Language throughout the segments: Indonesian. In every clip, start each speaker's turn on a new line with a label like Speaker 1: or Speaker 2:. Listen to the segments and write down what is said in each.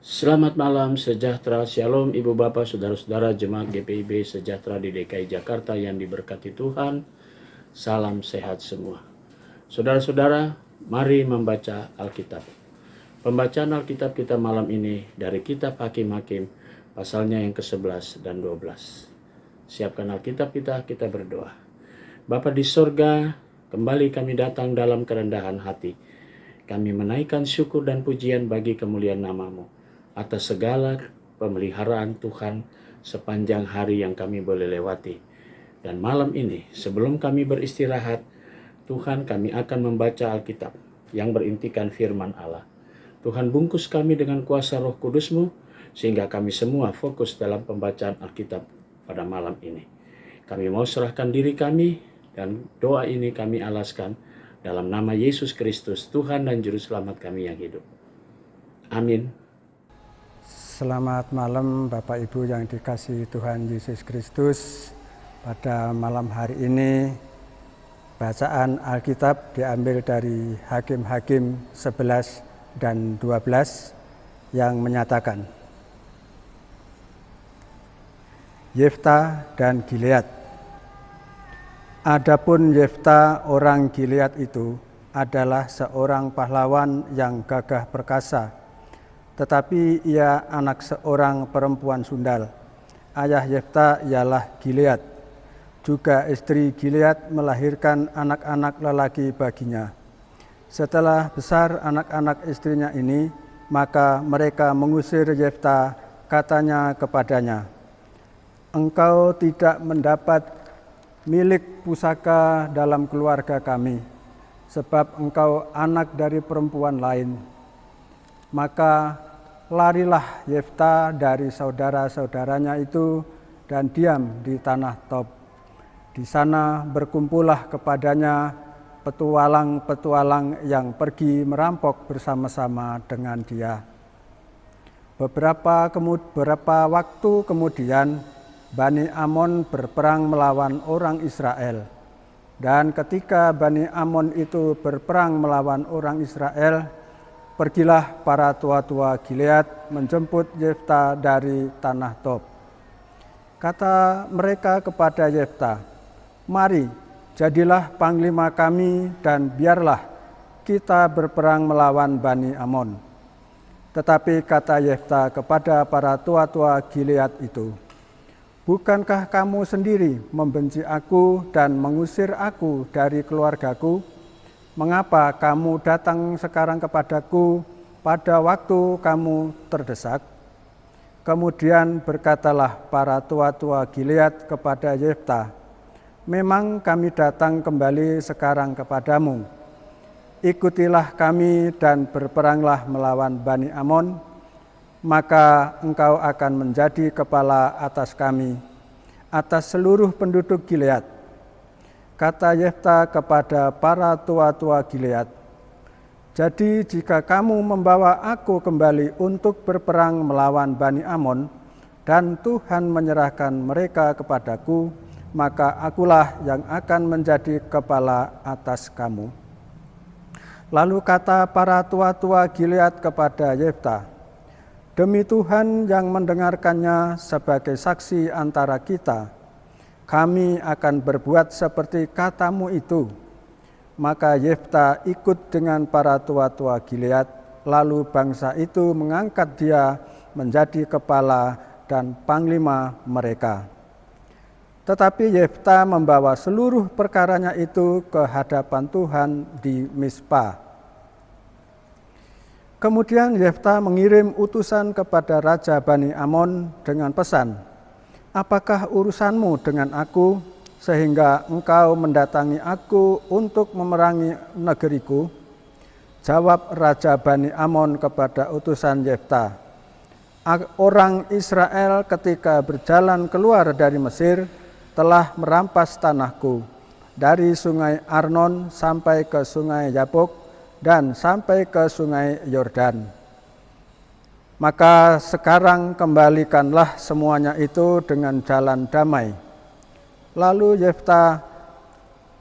Speaker 1: Selamat malam, sejahtera, shalom Ibu Bapak, Saudara-saudara Jemaat GPIB sejahtera di DKI Jakarta yang diberkati Tuhan. Salam sehat semua. Saudara-saudara, mari membaca Alkitab. Pembacaan Alkitab kita malam ini dari kitab Hakim-Hakim, pasalnya yang ke-11 dan 12. Siapkan Alkitab kita berdoa. Bapa di sorga, kembali kami datang dalam kerendahan hati. Kami menaikkan syukur dan pujian bagi kemuliaan nama-Mu atas segala pemeliharaan Tuhan sepanjang hari yang kami boleh lewati. Dan malam ini, sebelum kami beristirahat, Tuhan, kami akan membaca Alkitab yang berintikan firman Allah. Tuhan, bungkus kami dengan kuasa Roh Kudus-Mu, sehingga kami semua fokus dalam pembacaan Alkitab pada malam ini. Kami mau serahkan diri kami, dan doa ini kami alaskan dalam nama Yesus Kristus, Tuhan dan Juru Selamat kami yang hidup. Amin.
Speaker 2: Selamat malam Bapak Ibu yang dikasihi Tuhan Yesus Kristus. Pada malam hari ini bacaan Alkitab diambil dari Hakim-Hakim 11 dan 12 yang menyatakan Yefta dan Gilead. Adapun Yefta orang Gilead itu adalah seorang pahlawan yang gagah perkasa, tetapi ia anak seorang perempuan sundal. Ayah Yefta ialah Gilead. Juga istri Gilead melahirkan anak-anak lelaki baginya. Setelah besar anak-anak istrinya ini, maka mereka mengusir Yefta, katanya kepadanya, "Engkau tidak mendapat milik pusaka dalam keluarga kami, sebab engkau anak dari perempuan lain." Maka larilah Yefta dari saudara-saudaranya itu dan diam di tanah Tob. Di sana berkumpullah kepadanya petualang-petualang yang pergi merampok bersama-sama dengan dia. Beberapa waktu kemudian Bani Amon berperang melawan orang Israel. Dan ketika Bani Amon itu berperang melawan orang Israel, pergilah para tua-tua Gilead menjemput Yefta dari tanah Tob. Kata mereka kepada Yefta, "Mari, jadilah panglima kami dan biarlah kita berperang melawan Bani Amon." Tetapi kata Yefta kepada para tua-tua Gilead itu, "Bukankah kamu sendiri membenci aku dan mengusir aku dari keluargaku? Mengapa kamu datang sekarang kepadaku pada waktu kamu terdesak?" Kemudian berkatalah para tua-tua Gilead kepada Yefta, "Memang kami datang kembali sekarang kepadamu. Ikutilah kami dan berperanglah melawan Bani Amon, maka engkau akan menjadi kepala atas kami, atas seluruh penduduk Gilead." Kata Yefta kepada para tua-tua Gilead, "Jadi jika kamu membawa aku kembali untuk berperang melawan Bani Amon, dan Tuhan menyerahkan mereka kepadaku, maka akulah yang akan menjadi kepala atas kamu." Lalu kata para tua-tua Gilead kepada Yefta, "Demi Tuhan yang mendengarkannya sebagai saksi antara kita, kami akan berbuat seperti katamu itu." Maka Yefta ikut dengan para tua-tua Gilead, lalu bangsa itu mengangkat dia menjadi kepala dan panglima mereka. Tetapi Yefta membawa seluruh perkaranya itu ke hadapan Tuhan di Mizpa. Kemudian Yefta mengirim utusan kepada Raja Bani Amon dengan pesan, "Apakah urusanmu dengan aku, sehingga engkau mendatangi aku untuk memerangi negeriku?" Jawab Raja Bani Amon kepada utusan Yefta, "Orang Israel ketika berjalan keluar dari Mesir telah merampas tanahku, dari sungai Arnon sampai ke sungai Yabok dan sampai ke sungai Yordan. Maka sekarang kembalikanlah semuanya itu dengan jalan damai." Lalu Yefta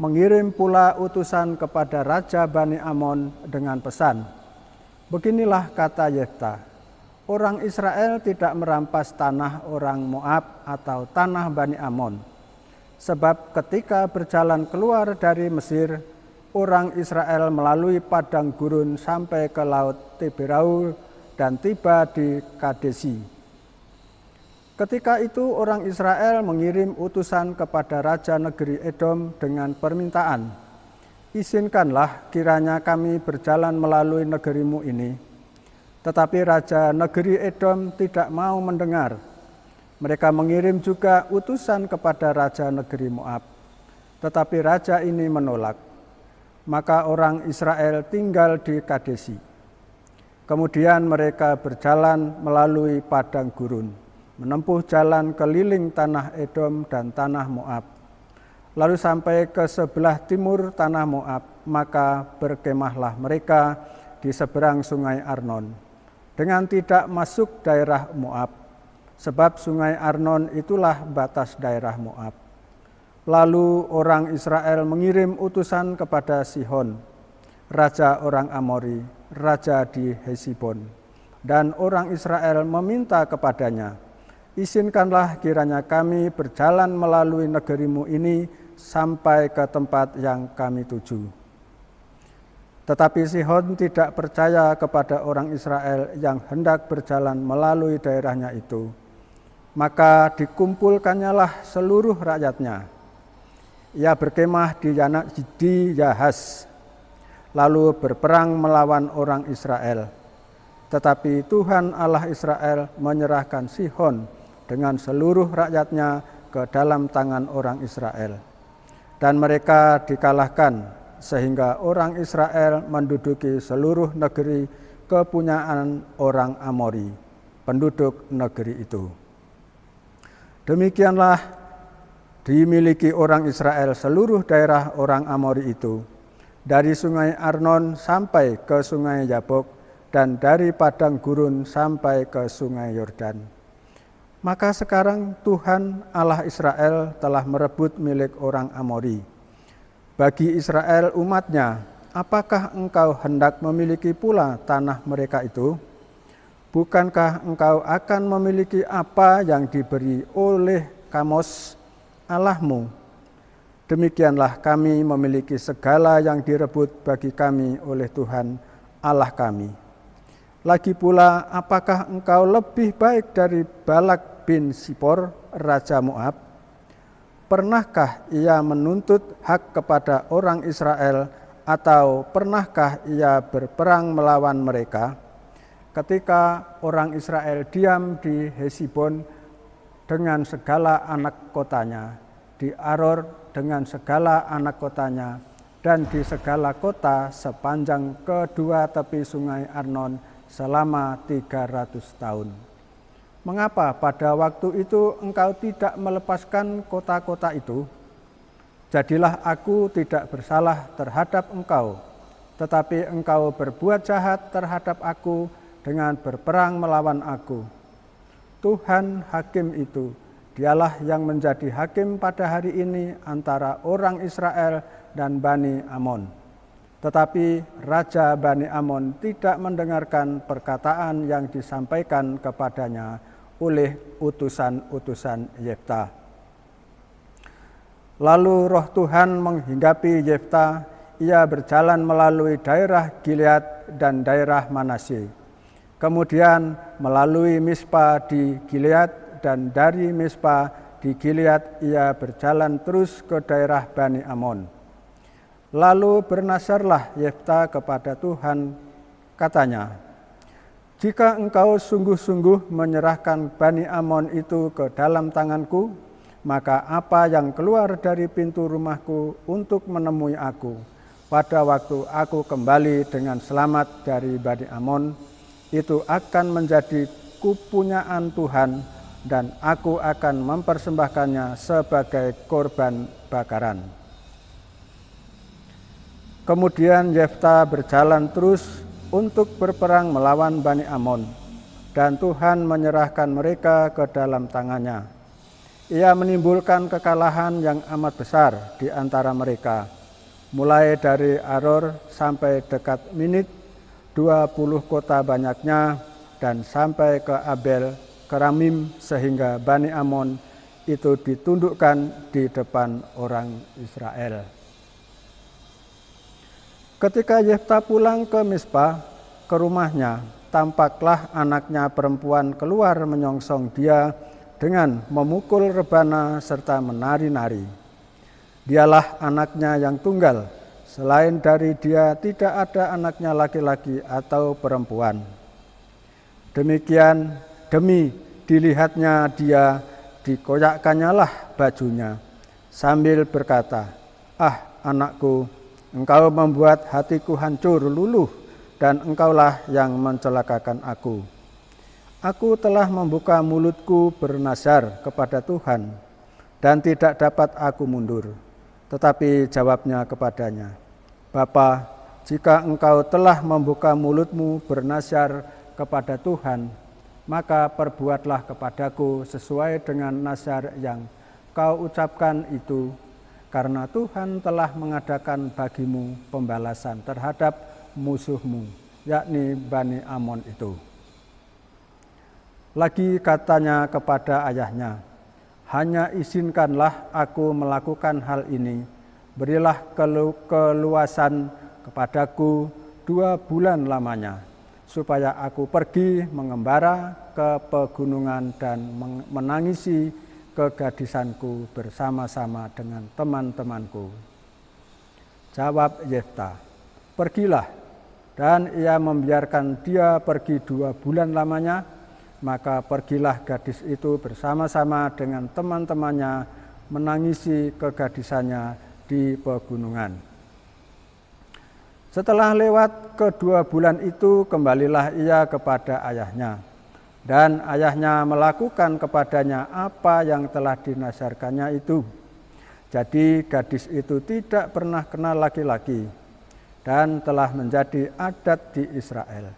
Speaker 2: mengirim pula utusan kepada Raja Bani Amon dengan pesan, "Beginilah kata Yefta, orang Israel tidak merampas tanah orang Moab atau tanah Bani Amon. Sebab ketika berjalan keluar dari Mesir, orang Israel melalui padang gurun sampai ke laut Tiberau dan tiba di Kadesi. Ketika itu orang Israel mengirim utusan kepada raja negeri Edom dengan permintaan, "Izinkanlah kiranya kami berjalan melalui negerimu ini." Tetapi raja negeri Edom tidak mau mendengar. Mereka mengirim juga utusan kepada raja negeri Moab, tetapi raja ini menolak. Maka orang Israel tinggal di Kadesi. Kemudian mereka berjalan melalui padang gurun, menempuh jalan keliling tanah Edom dan tanah Moab. Lalu sampai ke sebelah timur tanah Moab, maka berkemahlah mereka di seberang sungai Arnon, dengan tidak masuk daerah Moab, sebab sungai Arnon itulah batas daerah Moab. Lalu orang Israel mengirim utusan kepada Sihon, raja orang Amori, raja di Hesibon, dan orang Israel meminta kepadanya, "Izinkanlah kiranya kami berjalan melalui negerimu ini sampai ke tempat yang kami tuju." Tetapi Sihon tidak percaya kepada orang Israel yang hendak berjalan melalui daerahnya itu. Maka dikumpulkannyalah seluruh rakyatnya. Ia berkemah di Yahaz, lalu berperang melawan orang Israel. Tetapi Tuhan Allah Israel menyerahkan Sihon dengan seluruh rakyatnya ke dalam tangan orang Israel. Dan mereka dikalahkan, sehingga orang Israel menduduki seluruh negeri kepunyaan orang Amori, penduduk negeri itu. Demikianlah dimiliki orang Israel seluruh daerah orang Amori itu, dari sungai Arnon sampai ke sungai Yabok, dan dari padang gurun sampai ke sungai Yordan. Maka sekarang Tuhan Allah Israel telah merebut milik orang Amori. Bagi Israel umatnya, apakah engkau hendak memiliki pula tanah mereka itu? Bukankah engkau akan memiliki apa yang diberi oleh Kamos Allahmu? Demikianlah kami memiliki segala yang direbut bagi kami oleh Tuhan Allah kami. Lagi pula, apakah engkau lebih baik dari Balak bin Sipor, raja Moab? Pernahkah ia menuntut hak kepada orang Israel, atau pernahkah ia berperang melawan mereka? Ketika orang Israel diam di Hesibon dengan segala anak kotanya, di Aror dengan segala anak kotanya, dan di segala kota sepanjang kedua tepi sungai Arnon selama 300 tahun. Mengapa pada waktu itu engkau tidak melepaskan kota-kota itu? Jadilah aku tidak bersalah terhadap engkau, tetapi engkau berbuat jahat terhadap aku dengan berperang melawan aku. Tuhan hakim itu, dialah yang menjadi hakim pada hari ini antara orang Israel dan Bani Amon. Tetapi Raja Bani Amon tidak mendengarkan perkataan yang disampaikan kepadanya oleh utusan-utusan Yefta. Lalu roh Tuhan menghinggapi Yefta, ia berjalan melalui daerah Gilead dan daerah Manasye. Kemudian melalui Mispa di Gilead, dan dari Mispa di Gilead ia berjalan terus ke daerah Bani Amon. Lalu bernasarlah Yefta kepada Tuhan, katanya, "Jika engkau sungguh-sungguh menyerahkan Bani Amon itu ke dalam tanganku, maka apa yang keluar dari pintu rumahku untuk menemui aku pada waktu aku kembali dengan selamat dari Bani Amon, itu akan menjadi kepunyaan Tuhan, dan aku akan mempersembahkannya sebagai korban bakaran." Kemudian Yefta berjalan terus untuk berperang melawan Bani Amon, dan Tuhan menyerahkan mereka ke dalam tangannya. Ia menimbulkan kekalahan yang amat besar di antara mereka, mulai dari Aror sampai dekat Minit, 20 kota banyaknya, dan sampai ke Abel Keramim, sehingga Bani Amon itu ditundukkan di depan orang Israel. Ketika Yefta pulang ke Mispa, ke rumahnya, tampaklah anaknya perempuan keluar menyongsong dia dengan memukul rebana serta menari-nari. Dialah anaknya yang tunggal, selain dari dia tidak ada anaknya laki-laki atau perempuan. Demikian demi dilihatnya dia, dikoyakkannya lah bajunya, sambil berkata, "Ah anakku, engkau membuat hatiku hancur luluh, dan engkaulah yang mencelakakan aku. Aku telah membuka mulutku bernazar kepada Tuhan, dan tidak dapat aku mundur." Tetapi jawabnya kepadanya, "Bapa, jika engkau telah membuka mulutmu bernazar kepada Tuhan, maka perbuatlah kepadaku sesuai dengan nazar yang kau ucapkan itu, karena Tuhan telah mengadakan bagimu pembalasan terhadap musuhmu, yakni Bani Amon itu." Lagi katanya kepada ayahnya, "Hanya izinkanlah aku melakukan hal ini, berilah keluasan kepadaku 2 bulan lamanya, supaya aku pergi mengembara ke pegunungan dan menangisi kegadisanku bersama-sama dengan teman-temanku." Jawab Yefta, "Pergilah." Dan ia membiarkan dia pergi 2 bulan lamanya. Maka pergilah gadis itu bersama-sama dengan teman-temannya menangisi kegadisannya di pegunungan. Setelah lewat ke-2 bulan itu, kembalilah ia kepada ayahnya. Dan ayahnya melakukan kepadanya apa yang telah dinazarkannya itu. Jadi gadis itu tidak pernah kenal laki-laki, dan telah menjadi adat di Israel,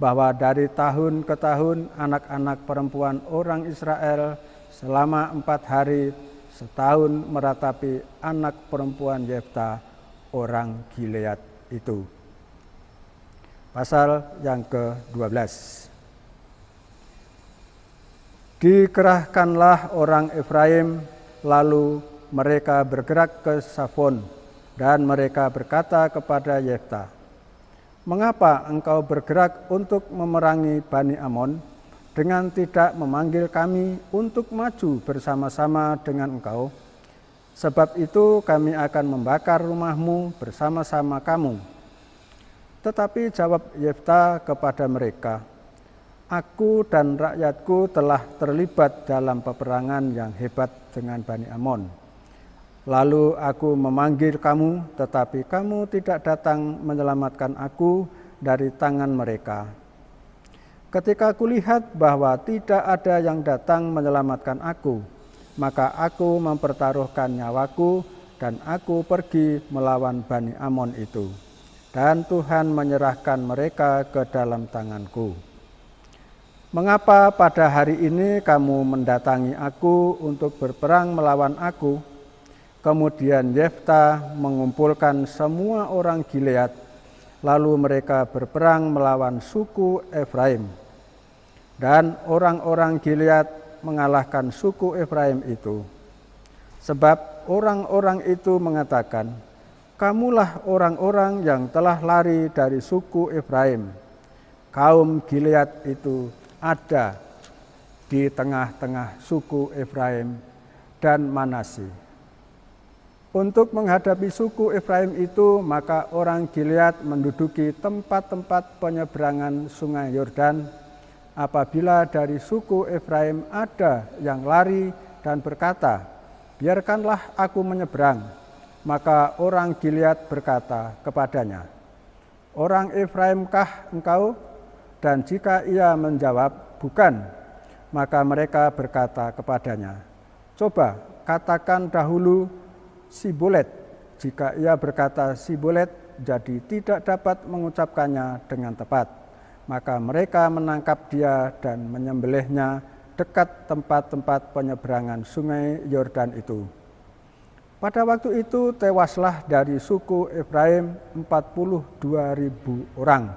Speaker 2: bahwa dari tahun ke tahun anak-anak perempuan orang Israel selama 4 hari setahun meratapi anak perempuan Yefta orang Gilead itu. Pasal yang ke-12. Dikerahkanlah orang Efraim, lalu mereka bergerak ke Safon, dan mereka berkata kepada Yefta, "Mengapa engkau bergerak untuk memerangi Bani Amon dengan tidak memanggil kami untuk maju bersama-sama dengan engkau? Sebab itu kami akan membakar rumahmu bersama-sama kamu." Tetapi jawab Yefta kepada mereka, "Aku dan rakyatku telah terlibat dalam peperangan yang hebat dengan Bani Amon. Lalu aku memanggil kamu, tetapi kamu tidak datang menyelamatkan aku dari tangan mereka. Ketika kulihat bahwa tidak ada yang datang menyelamatkan aku, maka aku mempertaruhkan nyawaku dan aku pergi melawan Bani Amon itu. Dan Tuhan menyerahkan mereka ke dalam tanganku. Mengapa pada hari ini kamu mendatangi aku untuk berperang melawan aku?" Kemudian Yefta mengumpulkan semua orang Gilead, lalu mereka berperang melawan suku Efraim. Dan orang-orang Gilead mengalahkan suku Efraim itu. Sebab orang-orang itu mengatakan, "Kamulah orang-orang yang telah lari dari suku Efraim." Kaum Gilead itu ada di tengah-tengah suku Efraim dan Manasye. Untuk menghadapi suku Efraim itu, maka orang Gilead menduduki tempat-tempat penyeberangan sungai Yordan. Apabila dari suku Efraim ada yang lari dan berkata, "Biarkanlah aku menyeberang," maka orang Gilead berkata kepadanya, "Orang Efraimkah engkau?" Dan jika ia menjawab, "Bukan," maka mereka berkata kepadanya, "Coba katakan dahulu Sibolet." Jika ia berkata Sibolet, jadi tidak dapat mengucapkannya dengan tepat. Maka mereka menangkap dia dan menyembelihnya dekat tempat-tempat penyeberangan sungai Yordan itu. Pada waktu itu tewaslah dari suku Efraim 42.000 orang.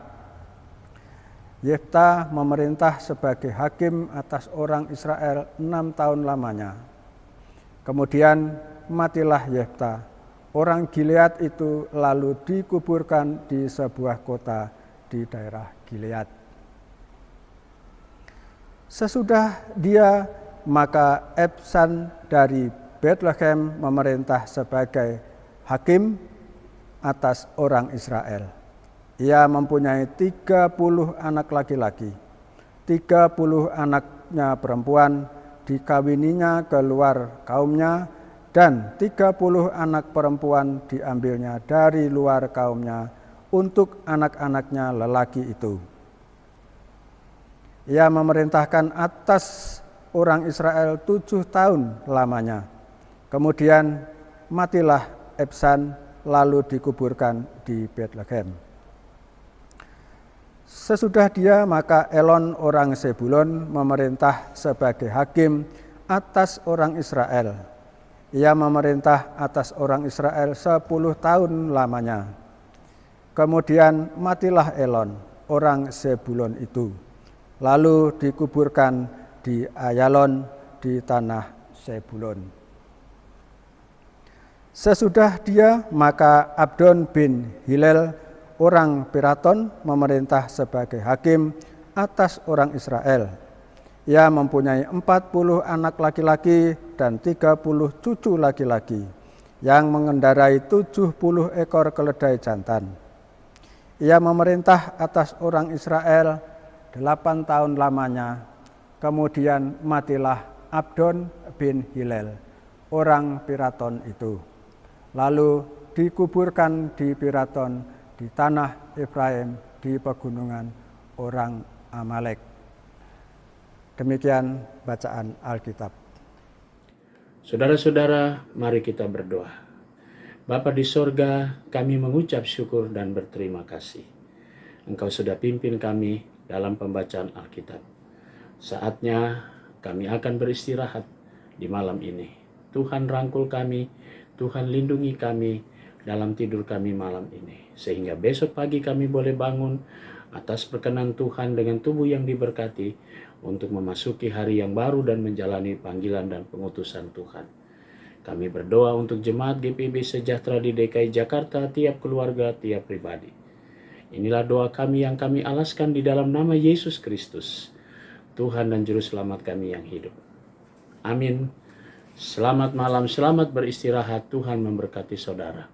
Speaker 2: Yefta memerintah sebagai hakim atas orang Israel 6 tahun lamanya. Kemudian matilah Yefta. Orang Gilead itu lalu dikuburkan di sebuah kota di daerah Gilead. Sesudah dia, maka Ebsan dari Bethlehem memerintah sebagai hakim atas orang Israel. Ia mempunyai 30 anak laki-laki, 30 anaknya perempuan dikawininya keluar kaumnya, dan 30 anak perempuan diambilnya dari luar kaumnya untuk anak-anaknya lelaki itu. Ia memerintahkan atas orang Israel 7 tahun lamanya. Kemudian matilah Ebsan, lalu dikuburkan di Bethlehem. Sesudah dia, maka Elon orang Zebulon memerintah sebagai hakim atas orang Israel. Ia memerintah atas orang Israel 10 tahun lamanya. Kemudian matilah Elon orang Zebulon itu, lalu dikuburkan di Ayalon di tanah Zebulon. Sesudah dia, maka Abdon bin Hilel orang Piraton memerintah sebagai hakim atas orang Israel. Ia mempunyai 40 anak laki-laki dan 30 cucu laki-laki yang mengendarai 70 ekor keledai jantan. Ia memerintah atas orang Israel 8 tahun lamanya. Kemudian matilah Abdon bin Hilel orang Piraton itu, lalu dikuburkan di Piraton di tanah Efraim di pegunungan orang Amalek. Demikian bacaan Alkitab.
Speaker 1: Saudara-saudara, mari kita berdoa. Bapa di sorga, kami mengucap syukur dan berterima kasih. Engkau sudah pimpin kami dalam pembacaan Alkitab. Saatnya kami akan beristirahat di malam ini. Tuhan rangkul kami, Tuhan lindungi kami dalam tidur kami malam ini. Sehingga besok pagi kami boleh bangun atas perkenan Tuhan dengan tubuh yang diberkati untuk memasuki hari yang baru dan menjalani panggilan dan pengutusan Tuhan. Kami berdoa untuk jemaat GPIB Sejahtera di DKI Jakarta, tiap keluarga, tiap pribadi. Inilah doa kami yang kami alaskan di dalam nama Yesus Kristus, Tuhan dan Juru Selamat kami yang hidup. Amin. Selamat malam, selamat beristirahat. Tuhan memberkati saudara.